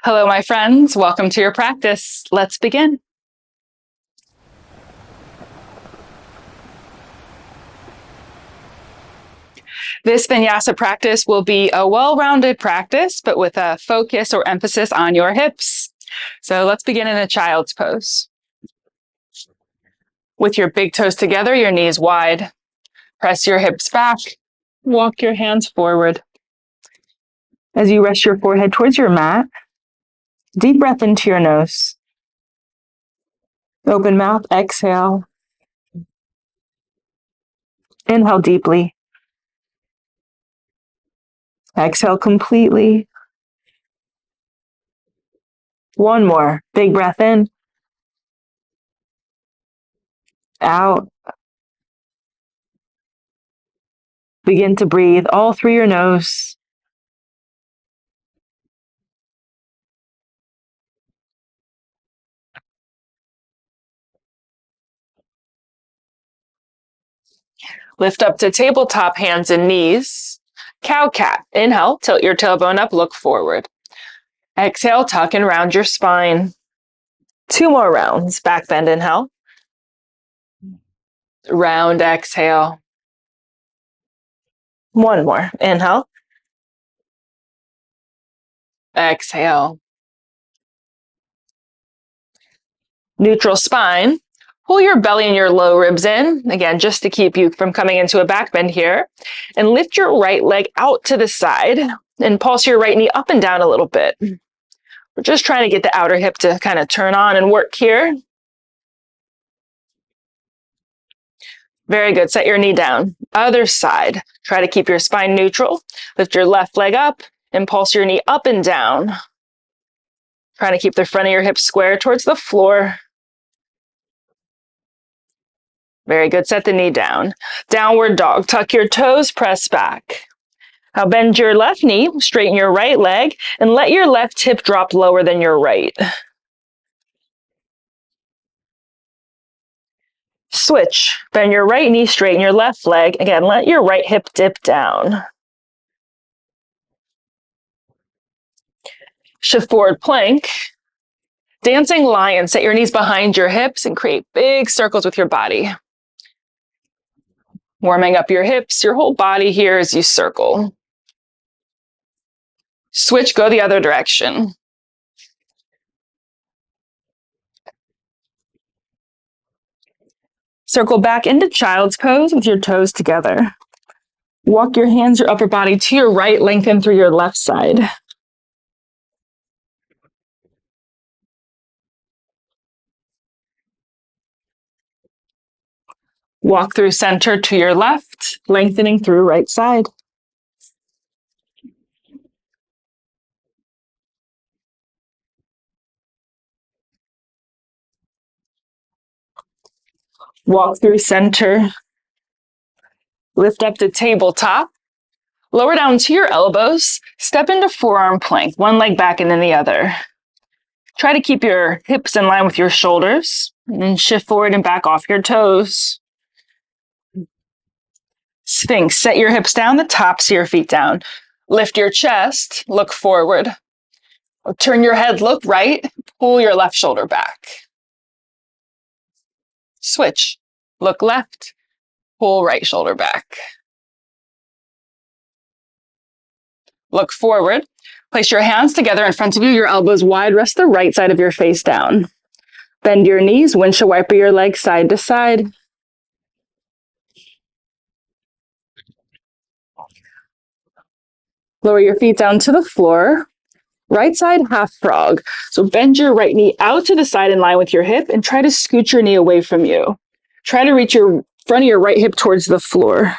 Hello, my friends. Welcome to your practice. Let's begin. This Vinyasa practice will be a well-rounded practice, but with a focus or emphasis on your hips. So let's begin in a child's pose. With your big toes together, your knees wide. Press your hips back. Walk your hands forward. As you rest your forehead towards your mat, deep breath into your nose. Open mouth, exhale. Inhale deeply. Exhale completely. One more. Big breath in. Out. Begin to breathe all through your nose. Lift up to tabletop, hands and knees. Cow-cat. Inhale, tilt your tailbone up, look forward. Exhale, tuck and round your spine. 2 more rounds. Back bend, inhale. Round, exhale. 1 more. Inhale. Exhale. Neutral spine. Pull your belly and your low ribs in, again, just to keep you from coming into a back bend here. And lift your right leg out to the side and pulse your right knee up and down a little bit. We're just trying to get the outer hip to kind of turn on and work here. Very good. Set your knee down. Other side. Try to keep your spine neutral. Lift your left leg up and pulse your knee up and down. Trying to keep the front of your hips square towards the floor. Very good. Set the knee down. Downward dog. Tuck your toes, press back. Now bend your left knee, straighten your right leg, and let your left hip drop lower than your right. Switch. Bend your right knee, straighten your left leg. Again, let your right hip dip down. Shift forward plank. Dancing lion. Set your knees behind your hips and create big circles with your body. Warming up your hips, your whole body here as you circle. Switch, go the other direction. Circle back into child's pose with your toes together. Walk your hands, your upper body to your right, lengthen through your left side. Walk through center to your left, lengthening through right side. Walk through center. Lift up to tabletop. Lower down to your elbows. Step into forearm plank, one leg back and then the other. Try to keep your hips in line with your shoulders and then shift forward and back off your toes. Sphinx, set your hips down, the tops of your feet down. Lift your chest, look forward. Turn your head, look right, pull your left shoulder back. Switch, look left, pull right shoulder back. Look forward. Place your hands together in front of you, your elbows wide, rest the right side of your face down. Bend your knees, windshield wiper your legs side to side. Lower your feet down to the floor. Right side half frog. So bend your right knee out to the side in line with your hip and try to scoot your knee away from you. Try to reach your front of your right hip towards the floor.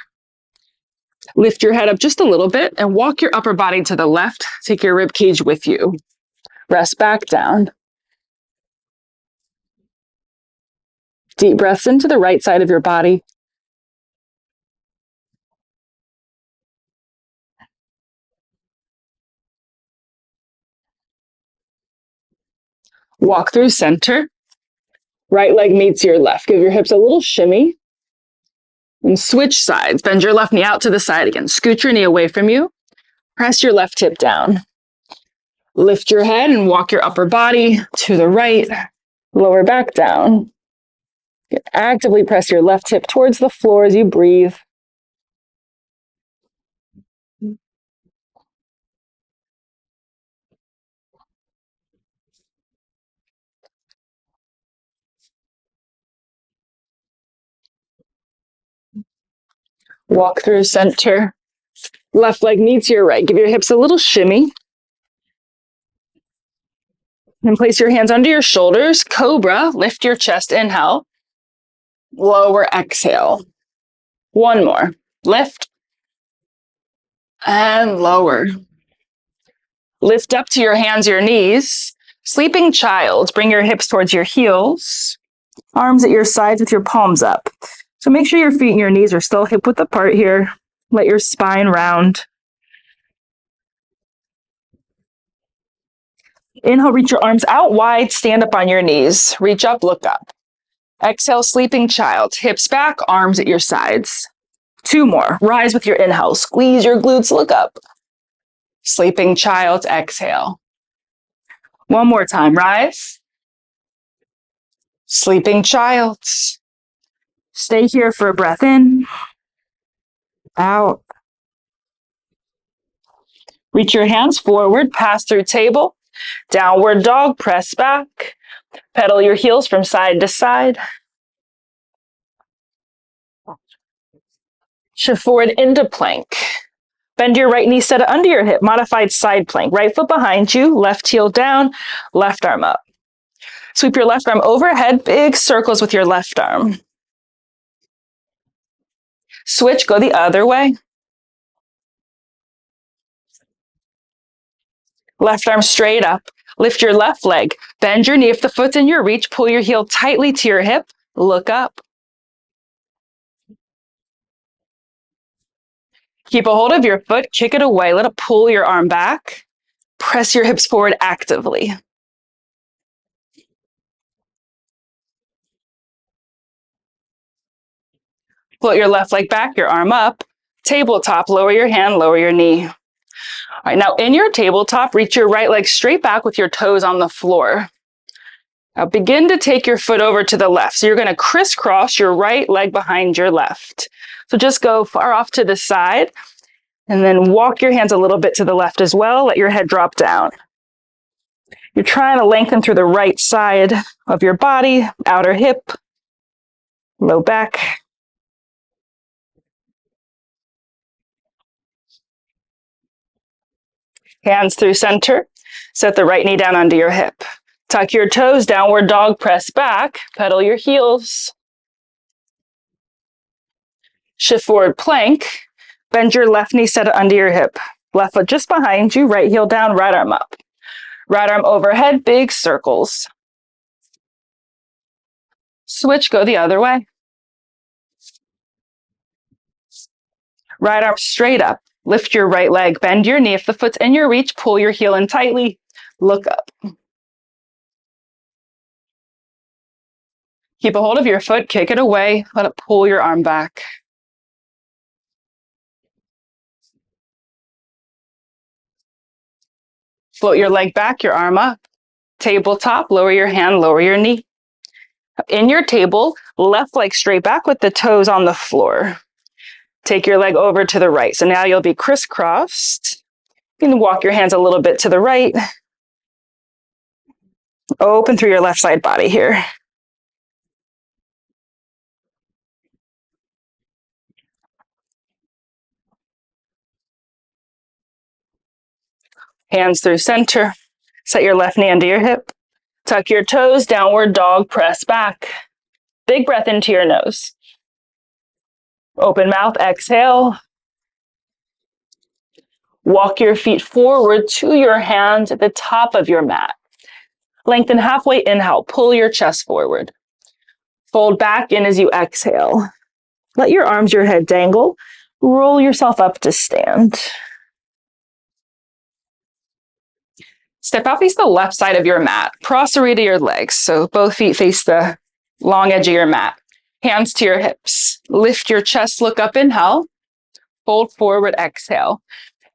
Lift your head up just a little bit and walk your upper body to the left. Take your rib cage with you. Rest back down. Deep breaths into the right side of your body. Walk through center. Right leg meets your left. Give your hips a little shimmy. And switch sides. Bend your left knee out to the side again. Scoot your knee away from you. Press your left hip down. Lift your head and walk your upper body to the right, lower back down. Actively press your left hip towards the floor as you breathe. Walk through center. Left leg meets your right. Give your hips a little shimmy. And place your hands under your shoulders. Cobra, lift your chest, inhale. Lower, exhale. One more. Lift and lower. Lift up to your hands, your knees. Sleeping child, bring your hips towards your heels. Arms at your sides with your palms up. So make sure your feet and your knees are still hip width apart here. Let your spine round. Inhale, reach your arms out wide, stand up on your knees. Reach up, look up. Exhale, sleeping child. Hips back, arms at your sides. Two more. Rise with your inhale. Squeeze your glutes, look up. Sleeping child, exhale. One more time. Rise. Sleeping child. Stay here for a breath in. Out. Reach your hands forward, pass through table. Downward dog, press back. Pedal your heels from side to side. Shift forward into plank. Bend your right knee, set it under your hip. Modified side plank. Right foot behind you, left heel down, left arm up. Sweep your left arm overhead, big circles with your left arm. Switch, go the other way. Left arm straight up. Lift your left leg. Bend your knee if the foot's in your reach. Pull your heel tightly to your hip. Look up. Keep a hold of your foot. Kick it away. Let it pull your arm back. Press your hips forward actively. Float your left leg back, your arm up. Tabletop, lower your hand, lower your knee. All right, now in your tabletop, reach your right leg straight back with your toes on the floor. Now begin to take your foot over to the left. So you're going to crisscross your right leg behind your left. So just go far off to the side and then walk your hands a little bit to the left as well. Let your head drop down. You're trying to lengthen through the right side of your body, outer hip, low back. Hands through center. Set the right knee down under your hip. Tuck your toes, downward dog, press back. Pedal your heels. Shift forward plank. Bend your left knee, set it under your hip. Left foot just behind you, right heel down, right arm up. Right arm overhead, big circles. Switch, go the other way. Right arm straight up. Lift your right leg, bend your knee. If the foot's in your reach, pull your heel in tightly. Look up. Keep a hold of your foot, kick it away. Let it pull your arm back. Float your leg back, your arm up. Tabletop, lower your hand, lower your knee. In your table, left leg straight back with the toes on the floor. Take your leg over to the right. So now you'll be crisscrossed. You can walk your hands a little bit to the right. Open through your left side body here. Hands through center. Set your left knee under your hip. Tuck your toes, downward dog, press back. Big breath into your nose. Open mouth, exhale. Walk your feet forward to your hands at the top of your mat. Lengthen halfway, inhale, pull your chest forward. Fold back in as you exhale. Let your arms, your head dangle. Roll yourself up to stand. Step out, face the left side of your mat. Prostrate your legs, so both feet face the long edge of your mat. Hands to your hips. Lift your chest, look up, inhale. Fold forward, exhale.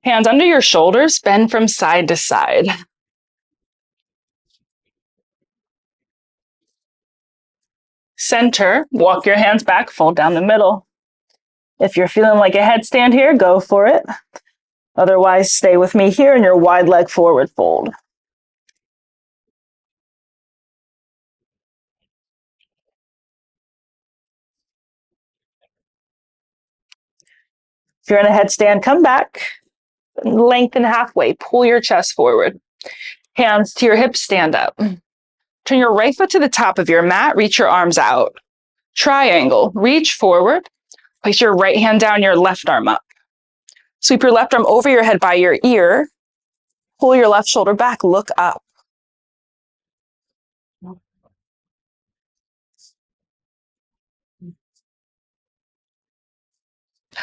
Hands under your shoulders, bend from side to side. Center, walk your hands back, fold down the middle. If you're feeling like a headstand here, go for it. Otherwise, stay with me here in your wide leg forward fold. If you're in a headstand, come back, lengthen halfway, pull your chest forward. Hands to your hips, stand up. Turn your right foot to the top of your mat, reach your arms out. Triangle, reach forward, place your right hand down, your left arm up. Sweep your left arm over your head by your ear, pull your left shoulder back, look up.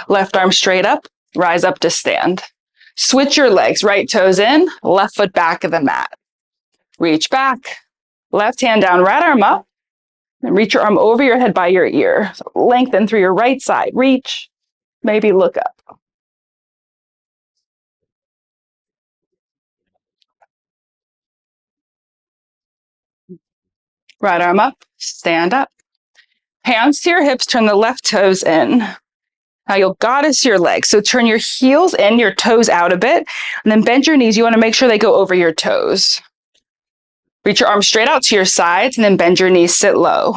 Left arm straight up, rise up to stand. Switch your legs, right toes in, left foot back of the mat. Reach back, left hand down, right arm up, and reach your arm over your head by your ear. So lengthen through your right side, reach, maybe look up. Right arm up, stand up. Hands to your hips, turn the left toes in. Now you'll goddess your legs. So turn your heels in, your toes out a bit, and then bend your knees. You want to make sure they go over your toes. Reach your arms straight out to your sides and then bend your knees, sit low.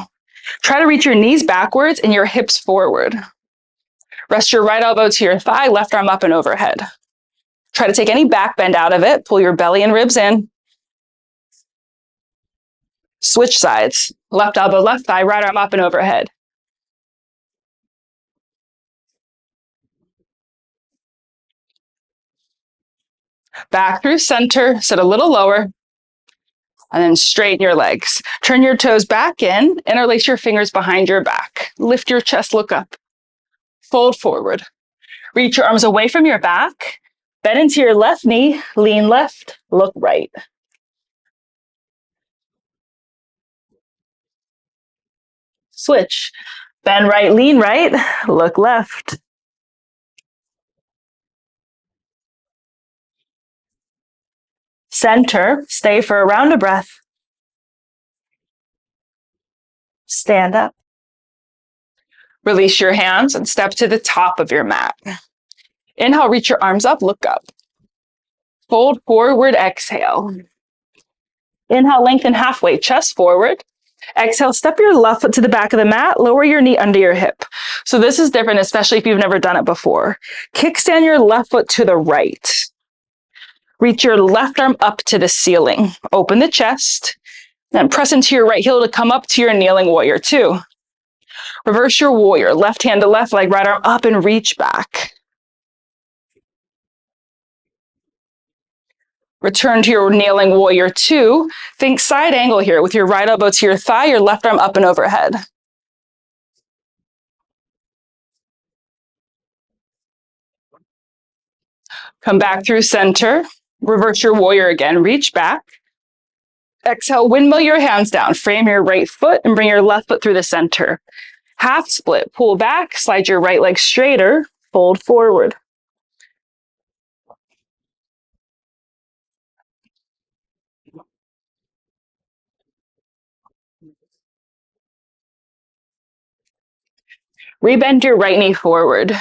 Try to reach your knees backwards and your hips forward. Rest your right elbow to your thigh, left arm up and overhead. Try to take any back bend out of it. Pull your belly and ribs in. Switch sides. Left elbow, left thigh, right arm up and overhead. Back through center, sit a little lower, and then straighten your legs. Turn your toes back in, interlace your fingers behind your back. Lift your chest, look up. Fold forward. Reach your arms away from your back. Bend into your left knee, lean left, look right. Switch. Bend right, lean right, look left. Center, stay for a round of breath. Stand up. Release your hands and step to the top of your mat. Inhale, reach your arms up, look up. Fold forward, exhale. Inhale, lengthen halfway, chest forward. Exhale, step your left foot to the back of the mat, lower your knee under your hip. So this is different, especially if you've never done it before. Kickstand your left foot to the right. Reach your left arm up to the ceiling. Open the chest, then press into your right heel to come up to your kneeling warrior two. Reverse your warrior, left hand to left leg, right arm up and reach back. Return to your kneeling warrior two. Think side angle here with your right elbow to your thigh, your left arm up and overhead. Come back through center. Reverse your warrior again, reach back. Exhale, windmill your hands down. Frame your right foot and bring your left foot through the center. Half split, pull back, slide your right leg straighter, fold forward. Rebend your right knee forward.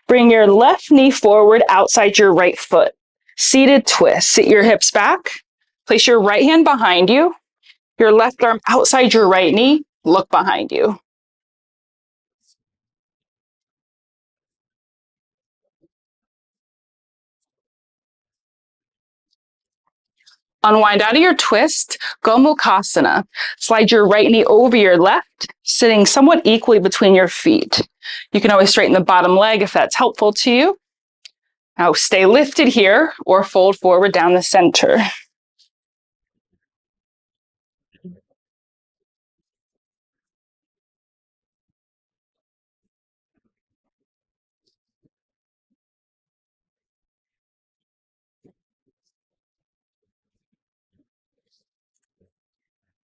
Bring your left knee forward outside your right foot. Seated twist. Sit your hips back. Place your right hand behind you. Your left arm outside your right knee. Look behind you. Unwind out of your twist. Gomukhasana. Slide your right knee over your left, sitting somewhat equally between your feet. You can always straighten the bottom leg if that's helpful to you. Now stay lifted here or fold forward down the center.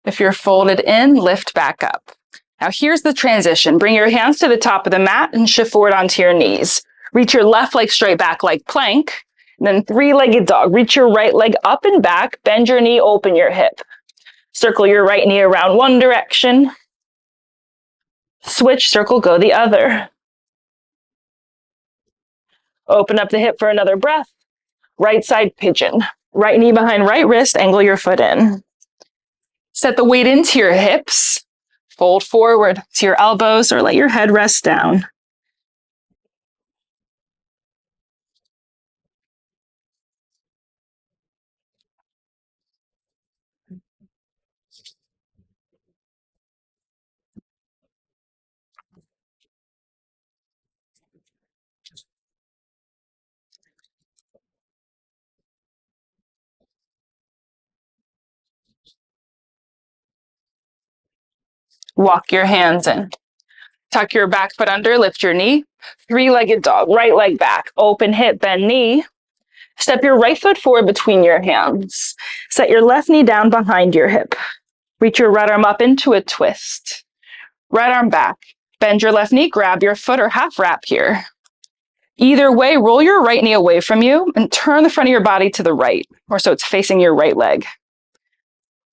If you're folded in, lift back up. Now here's the transition. Bring your hands to the top of the mat and shift forward onto your knees. Reach your left leg straight back like plank. And then three-legged dog. Reach your right leg up and back. Bend your knee, open your hip. Circle your right knee around one direction. Switch, circle, go the other. Open up the hip for another breath. Right side pigeon. Right knee behind right wrist, angle your foot in. Set the weight into your hips. Fold forward to your elbows or let your head rest down. Walk your hands in. Tuck your back foot under, lift your knee. Three-legged dog, right leg back. Open hip, bend knee. Step your right foot forward between your hands. Set your left knee down behind your hip. Reach your right arm up into a twist. Right arm back. Bend your left knee, grab your foot or half wrap here. Either way, roll your right knee away from you and turn the front of your body to the right, or so it's facing your right leg.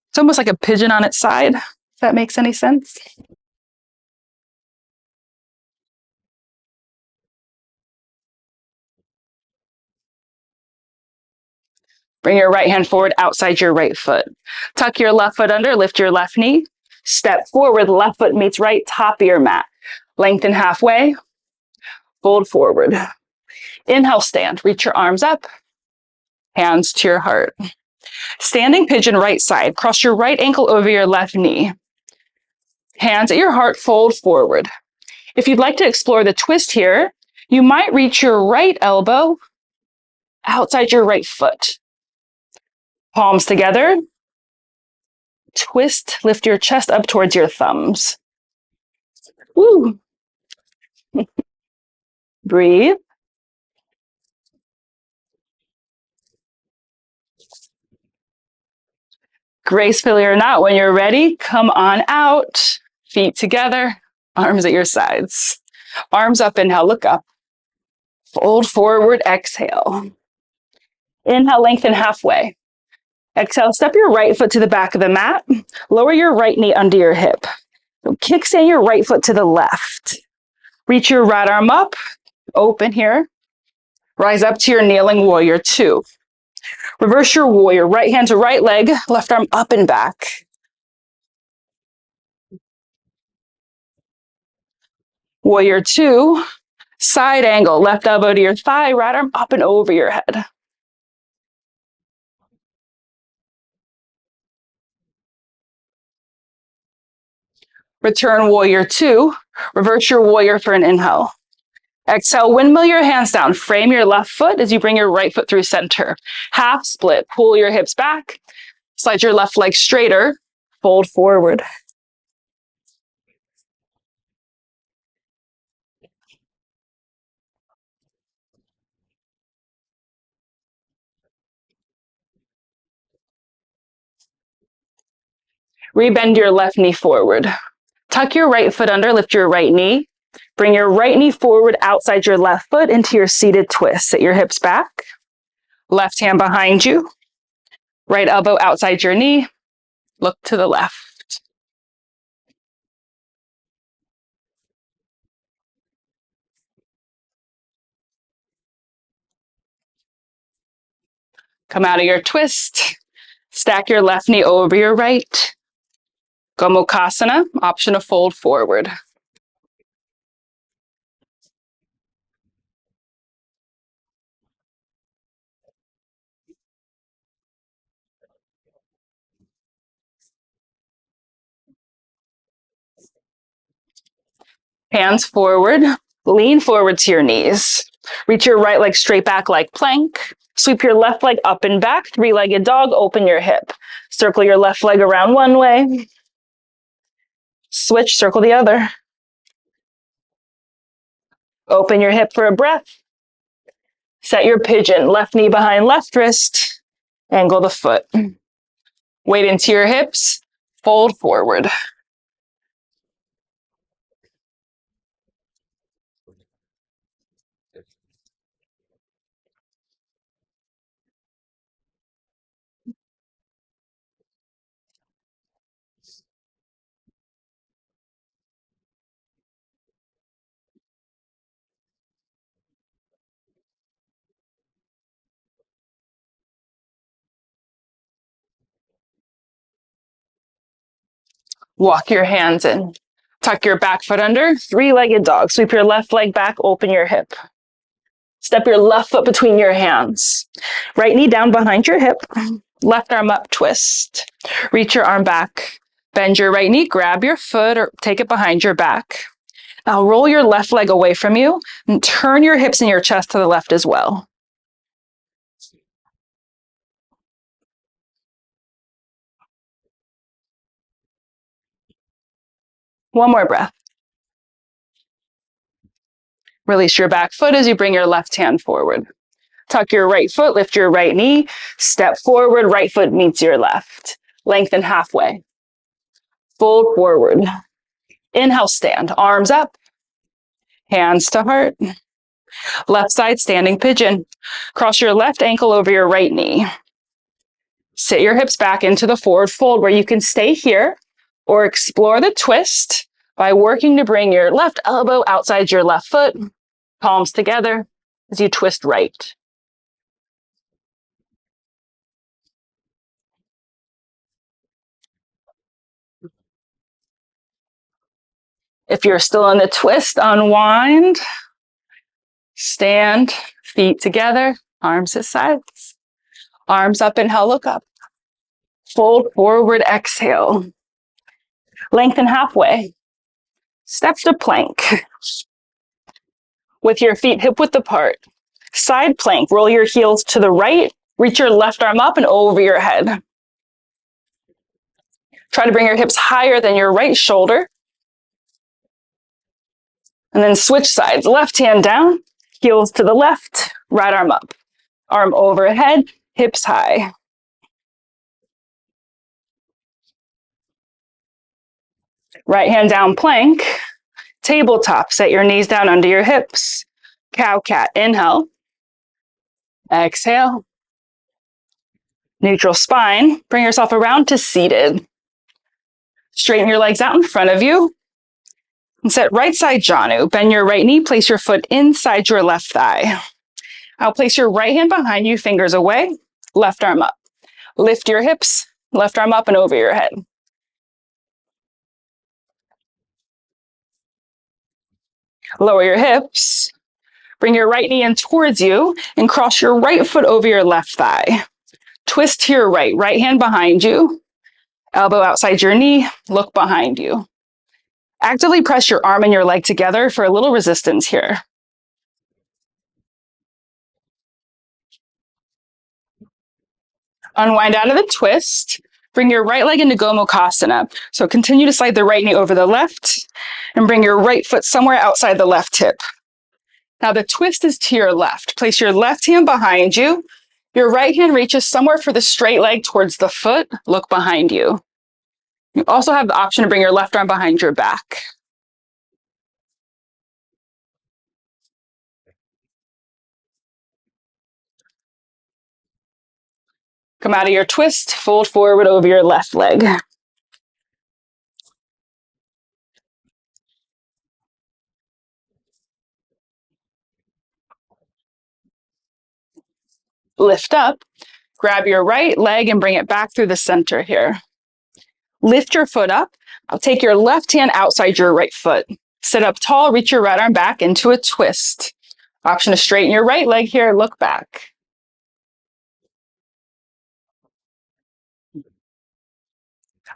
It's almost like a pigeon on its side, if that makes any sense. Bring your right hand forward outside your right foot. Tuck your left foot under, lift your left knee. Step forward, left foot meets right, top of your mat. Lengthen halfway, fold forward. Inhale, stand. Reach your arms up, hands to your heart. Standing pigeon right side. Cross your right ankle over your left knee. Hands at your heart, fold forward. If you'd like to explore the twist here, you might reach your right elbow outside your right foot. Palms together. Twist, lift your chest up towards your thumbs. Woo. Breathe. Gracefully or not, when you're ready, come on out. Feet together, arms at your sides. Arms up, inhale, look up. Fold forward, exhale. Inhale, lengthen halfway. Exhale, step your right foot to the back of the mat. Lower your right knee under your hip. Kickstand your right foot to the left. Reach your right arm up, open here. Rise up to your kneeling warrior two. Reverse your warrior, right hand to right leg, left arm up and back. Warrior two, side angle, left elbow to your thigh, right arm up and over your head. Return warrior two, reverse your warrior for an inhale. Exhale, windmill your hands down. Frame your left foot as you bring your right foot through center. Half split, pull your hips back. Slide your left leg straighter. Fold forward. Rebend your left knee forward. Tuck your right foot under, lift your right knee. Bring your right knee forward outside your left foot into your seated twist. Sit your hips back. Left hand behind you. Right elbow outside your knee. Look to the left. Come out of your twist. Stack your left knee over your right. Gomukhasana, option to fold forward. Hands forward, lean forward to your knees. Reach your right leg straight back like plank. Sweep your left leg up and back, three-legged dog, open your hip. Circle your left leg around one way. Switch, circle the other. Open your hip for a breath. Set your pigeon, left knee behind left wrist. Angle the foot. Weight into your hips, fold forward. Walk your hands in. Tuck your back foot under, three-legged dog. Sweep your left leg back, open your hip. Step your left foot between your hands. Right knee down behind your hip. Left arm up, twist. Reach your arm back. Bend your right knee, grab your foot or take it behind your back. Now roll your left leg away from you and turn your hips and your chest to the left as well. One more breath. Release your back foot as you bring your left hand forward. Tuck your right foot, lift your right knee, step forward, right foot meets your left. Lengthen halfway. Fold forward. Inhale, stand. Arms up. Hands to heart. Left side standing pigeon. Cross your left ankle over your right knee. Sit your hips back into the forward fold where you can stay here or explore the twist by working to bring your left elbow outside your left foot, palms together as you twist right. If you're still in the twist, unwind, stand, feet together, arms to sides, arms up, inhale, look up. Fold forward, exhale. Lengthen halfway. Step to plank. With your feet hip width apart. Side plank, roll your heels to the right, reach your left arm up and over your head. Try to bring your hips higher than your right shoulder. And then switch sides, left hand down, heels to the left, right arm up. Arm overhead, hips high. Right hand down plank, tabletop, set your knees down under your hips. Cow cat, inhale. Exhale. Neutral spine, bring yourself around to seated. Straighten your legs out in front of you. And set right side janu. Bend your right knee, place your foot inside your left thigh. I'll place your right hand behind you, fingers away, left arm up. Lift your hips, left arm up and over your head. Lower your hips. Bring your right knee in towards you and cross your right foot over your left thigh. Twist to your right, right hand behind you. Elbow outside your knee, look behind you. Actively press your arm and your leg together for a little resistance here. Unwind out of the twist. Bring your right leg into Gomukhasana. So continue to slide the right knee over the left and bring your right foot somewhere outside the left hip. Now the twist is to your left. Place your left hand behind you. Your right hand reaches somewhere for the straight leg towards the foot. Look behind you. You also have the option to bring your left arm behind your back. Come out of your twist, fold forward over your left leg. Lift up, grab your right leg and bring it back through the center here. Lift your foot up. I'll take your left hand outside your right foot. Sit up tall, reach your right arm back into a twist. Option to straighten your right leg here, look back.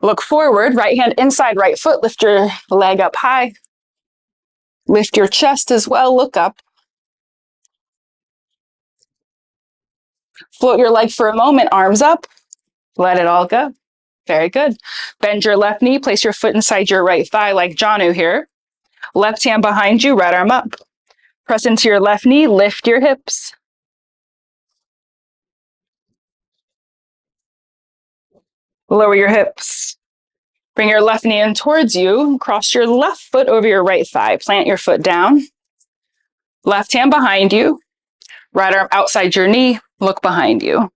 Look forward, right hand inside right foot, lift your leg up high. Lift your chest as well, look up. Float your leg for a moment, arms up. Let it all go. Very good. Bend your left knee, place your foot inside your right thigh like Janu here. Left hand behind you, right arm up. Press into your left knee, lift your hips. Lower your hips. Bring your left knee in towards you. Cross your left foot over your right thigh. Plant your foot down. Left hand behind you. Right arm outside your knee. Look behind you.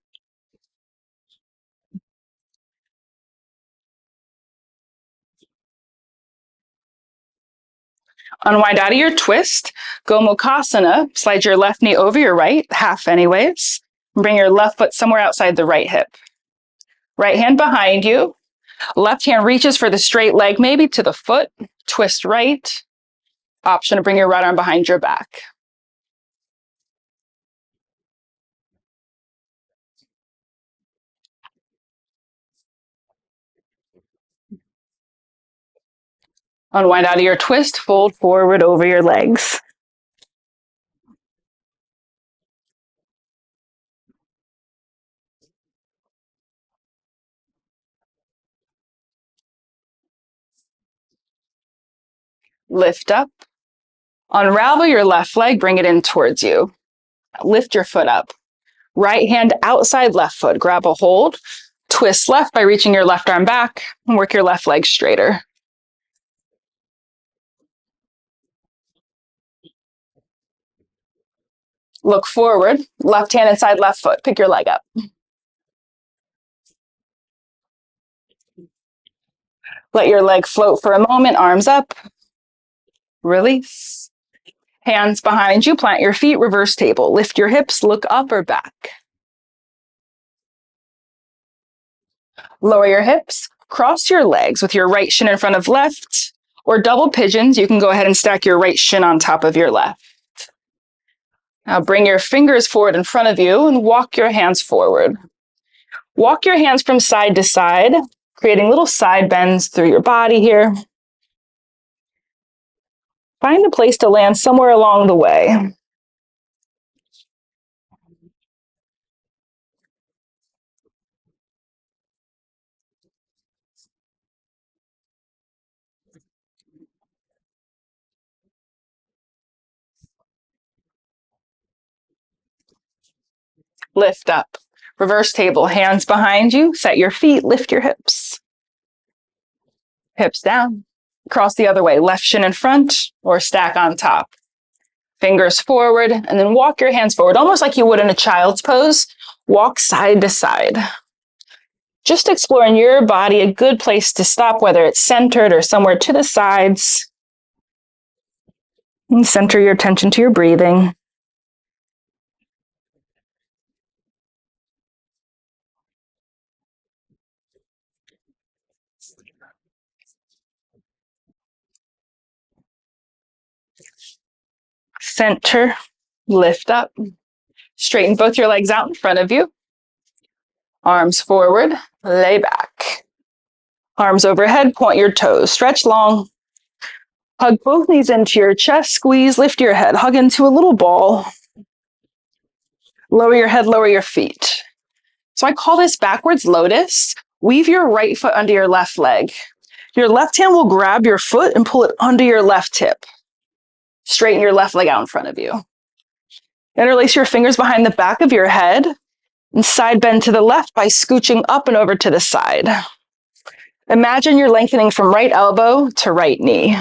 Unwind out of your twist. Gomukhasana. Slide your left knee over your right, half anyways. Bring your left foot somewhere outside the right hip. Right hand behind you. Left hand reaches for the straight leg, maybe to the foot. Twist right. Option to bring your right arm behind your back. Unwind out of your twist, fold forward over your legs. Lift up. Unravel your left leg, bring it in towards you. Lift your foot up. Right hand outside left foot, grab a hold. Twist left by reaching your left arm back and work your left leg straighter. Look forward, left hand inside left foot, pick your leg up. Let your leg float for a moment, arms up. Release. Hands behind you, plant your feet, reverse table. Lift your hips, look up or back. Lower your hips, cross your legs with your right shin in front of left, or double pigeons. You can go ahead and stack your right shin on top of your left. Now bring your fingers forward in front of you and walk your hands forward. Walk your hands from side to side, creating little side bends through your body here. Find a place to land somewhere along the way. Lift up. Reverse table, hands behind you, set your feet, lift your hips. Hips down. Cross the other way, left shin in front or stack on top. Fingers forward, and then walk your hands forward, almost like you would in a child's pose. Walk side to side. Just explore in your body a good place to stop, whether it's centered or somewhere to the sides. And center your attention to your breathing. Center, lift up. Straighten both your legs out in front of you. Arms forward, lay back. Arms overhead, point your toes, stretch long. Hug both knees into your chest, squeeze, lift your head, hug into a little ball. Lower your head, lower your feet. So I call this backwards lotus. Weave your right foot under your left leg. Your left hand will grab your foot and pull it under your left hip. Straighten your left leg out in front of you. Interlace your fingers behind the back of your head and side bend to the left by scooching up and over to the side. Imagine you're lengthening from right elbow to right knee.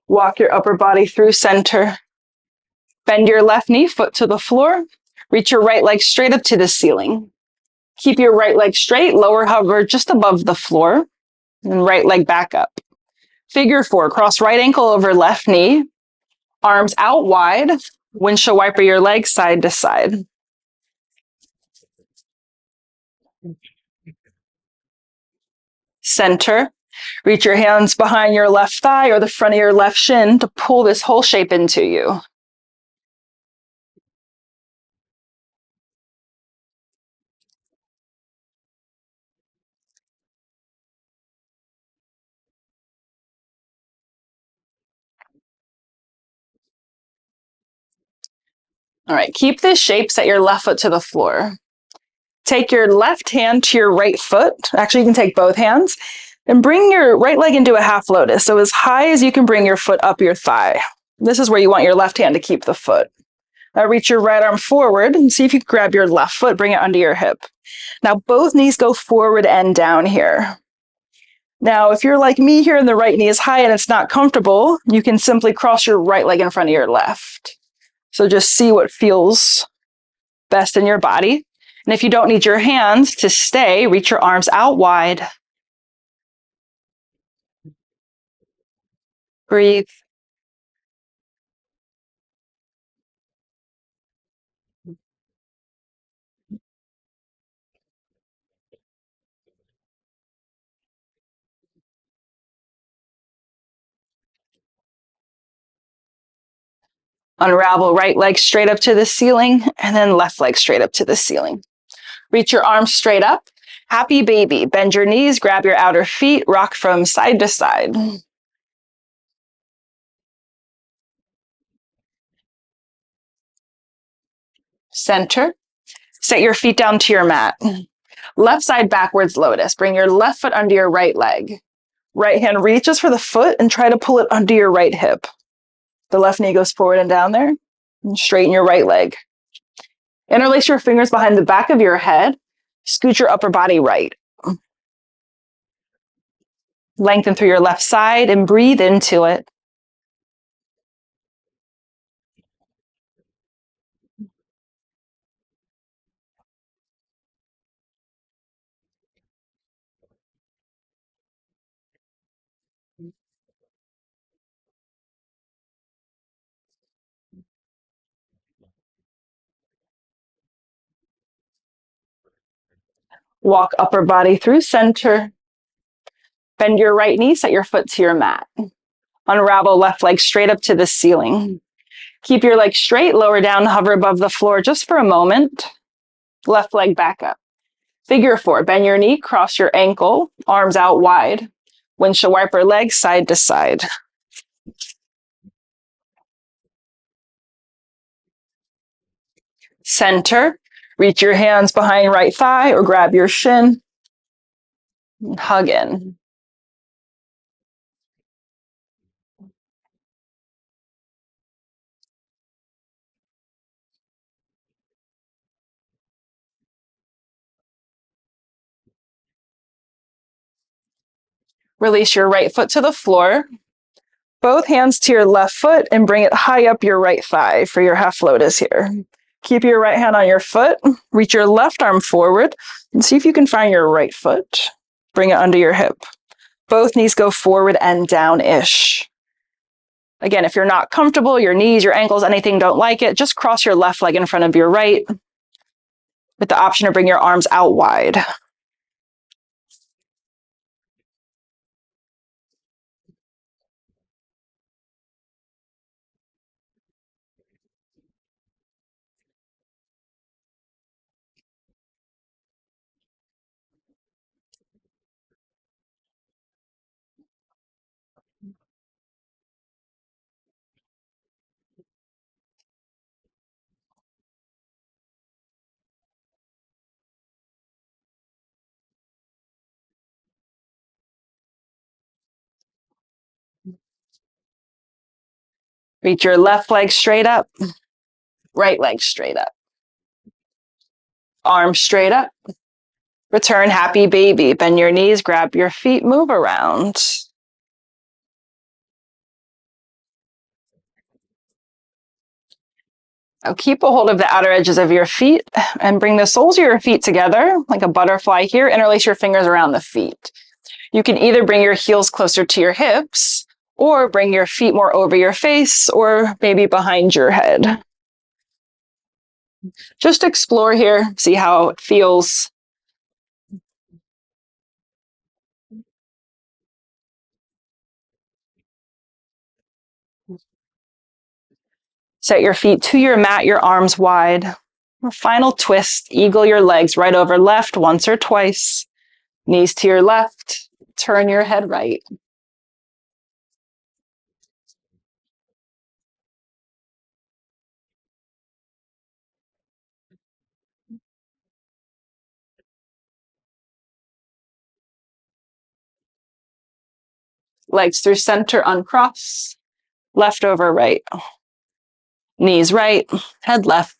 Walk your upper body through center. Bend your left knee, foot to the floor. Reach your right leg straight up to the ceiling. Keep your right leg straight, lower hover just above the floor, and right leg back up. Figure four, cross right ankle over left knee, arms out wide, windshield wiper your legs side to side. Center, reach your hands behind your left thigh or the front of your left shin to pull this whole shape into you. All right, keep this shape, set your left foot to the floor. Take your left hand to your right foot. Actually, you can take both hands and bring your right leg into a half lotus. So as high as you can bring your foot up your thigh. This is where you want your left hand to keep the foot. Now reach your right arm forward and see if you can grab your left foot, bring it under your hip. Now both knees go forward and down here. Now, if you're like me here and the right knee is high and it's not comfortable, you can simply cross your right leg in front of your left. So just see what feels best in your body. And if you don't need your hands to stay, reach your arms out wide. Breathe. Unravel right leg straight up to the ceiling and then left leg straight up to the ceiling. Reach your arms straight up. Happy baby. Bend your knees, grab your outer feet, rock from side to side. Center. Set your feet down to your mat. Left side backwards lotus. Bring your left foot under your right leg. Right hand reaches for the foot and try to pull it under your right hip. The left knee goes forward and down there. And straighten your right leg. Interlace your fingers behind the back of your head. Scoot your upper body right. Lengthen through your left side and breathe into it. Walk upper body through center. Bend your right knee, set your foot to your mat. Unravel left leg straight up to the ceiling. Keep your leg straight, lower down, hover above the floor just for a moment. Left leg back up. Figure four, bend your knee, cross your ankle, arms out wide. Windshield wiper legs side to side. Center, reach your hands behind right thigh or grab your shin. Hug in. Release your right foot to the floor. Both hands to your left foot and bring it high up your right thigh for your half lotus here. Keep your right hand on your foot. Reach your left arm forward and see if you can find your right foot. Bring it under your hip. Both knees go forward and down-ish. Again, if you're not comfortable, your knees, your ankles, anything don't like it, just cross your left leg in front of your right with the option to bring your arms out wide. Reach your left leg straight up, right leg straight up. Arms straight up. Return happy baby. Bend your knees, grab your feet, move around. Now keep a hold of the outer edges of your feet and bring the soles of your feet together like a butterfly here. Interlace your fingers around the feet. You can either bring your heels closer to your hips or bring your feet more over your face or maybe behind your head. Just explore here, see how it feels. Set your feet to your mat, your arms wide. A final twist, eagle your legs right over left once or twice. Knees to your left, turn your head right. Legs through center, uncross. Left over right. Knees right, head left.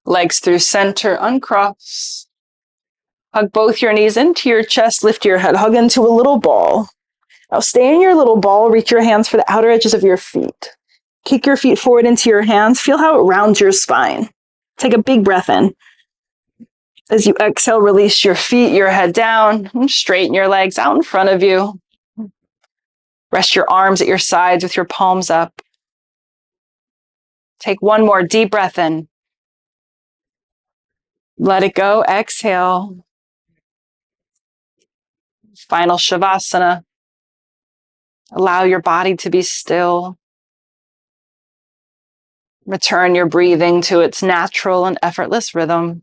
Legs through center, uncross. Hug both your knees into your chest, lift your head, hug into a little ball. Now stay in your little ball, reach your hands for the outer edges of your feet. Kick your feet forward into your hands, feel how it rounds your spine. Take a big breath in. As you exhale, release your feet, your head down, and straighten your legs out in front of you. Rest your arms at your sides with your palms up. Take one more deep breath in. Let it go, exhale. Final Shavasana. Allow your body to be still. Return your breathing to its natural and effortless rhythm.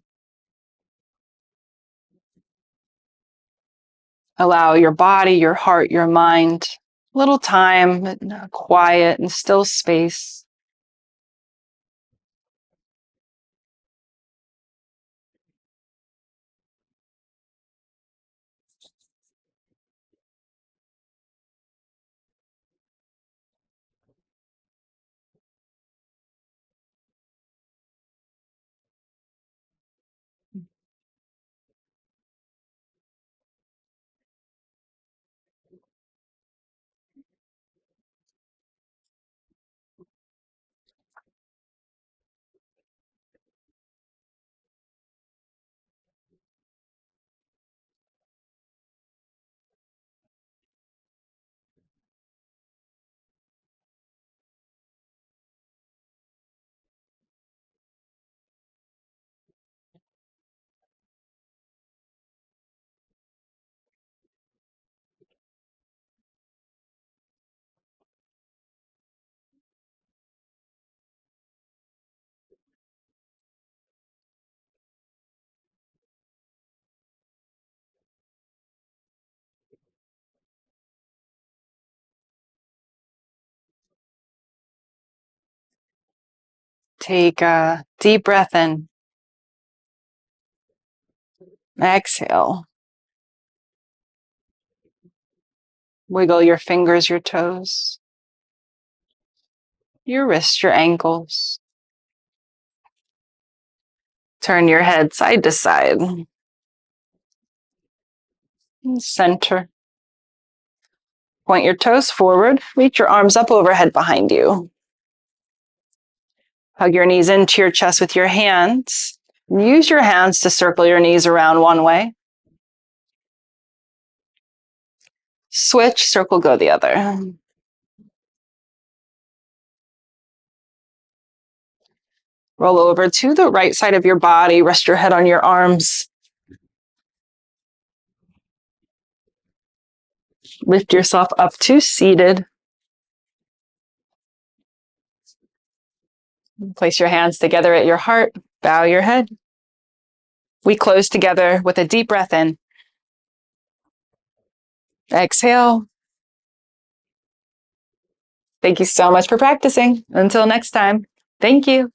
Allow your body, your heart, your mind a little time in a quiet and still space. Take a deep breath in. Exhale. Wiggle your fingers, your toes, your wrists, your ankles. Turn your head side to side. Center. Point your toes forward. Reach your arms up overhead behind you. Hug your knees into your chest with your hands. Use your hands to circle your knees around one way. Switch, circle, go the other. Roll over to the right side of your body. Rest your head on your arms. Lift yourself up to seated. Place your hands together at your heart. Bow your head. We close together with a deep breath in. Exhale. Thank you so much for practicing. Until next time, thank you.